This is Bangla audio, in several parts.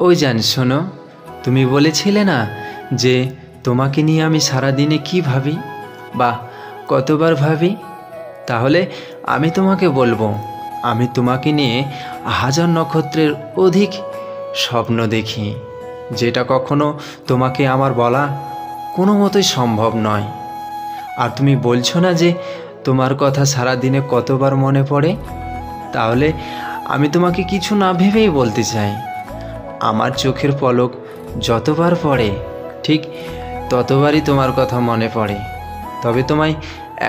ওই জান শোনো, তুমি বলেছিলে না যে তোমাকে নিয়ে আমি সারাদিনে কি ভাবি বা কতবার ভাবি। তাহলে আমি তোমাকে বলবো, আমি তোমাকে নিয়ে হাজার নক্ষত্রের অধিক স্বপ্ন দেখি, যেটা কখনো তোমাকে আমার বলা কোনো মতোই সম্ভব নয়। আর তুমি বলছো না যে তোমার কথা সারাদিনে কতবার মনে পড়ে, তাহলে আমি তোমাকে কিছু না ভেবেই বলতে চাই, আমার চোখের পলক যতবার পড়ে ঠিক ততবারই তোমার কথা মনে পড়ে। তবে তোমায়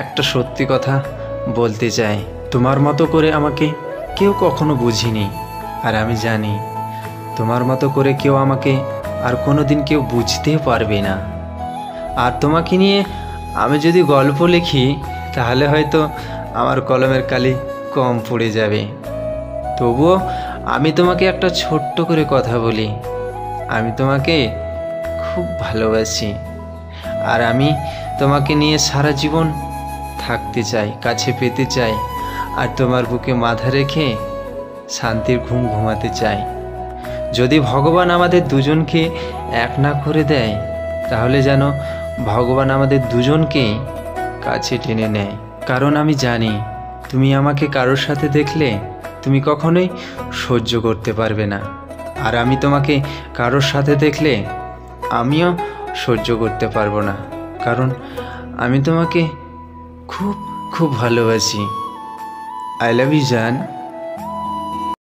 একটা সত্যি কথা বলতে চাই, তোমার মতো করে আমাকে কেউ কখনো বুঝিনি, আর আমি জানি তোমার মতো করে কেউ আমাকে আর কোনো দিন কেউ বুঝতে পারবে না। আর তোমাকে নিয়ে আমি যদি গল্প লিখি তাহলে হয়তো আমার কলমের কালি কম পড়ে যাবে। তবুও আমি তোমাকে একটা ছোট্ট করে কথা বলি, আমি তোমাকে খুব ভালোবাসি। আর আমি তোমাকে নিয়ে সারা জীবন থাকতে চাই, কাছে পেতে চাই, আর তোমার বুকে মাথা রেখে শান্তির ঘুম ঘুমাতে চাই। যদি ভগবান আমাদের দুজনকে এক না করে দেয়, তাহলে যেন ভগবান আমাদের দুজনকেই কাছে টেনে নেয়। কারণ আমি জানি তুমি আমাকে কারোর সাথে দেখলে তুমি কখনোই সহ্য করতে পারবে না, আর আমি তোমাকে কারোর সাথে দেখলে আমিও সহ্য করতে পারবো না, কারণ আমি তোমাকে খুব খুব ভালোবাসি। আই লাভ ইউ জান।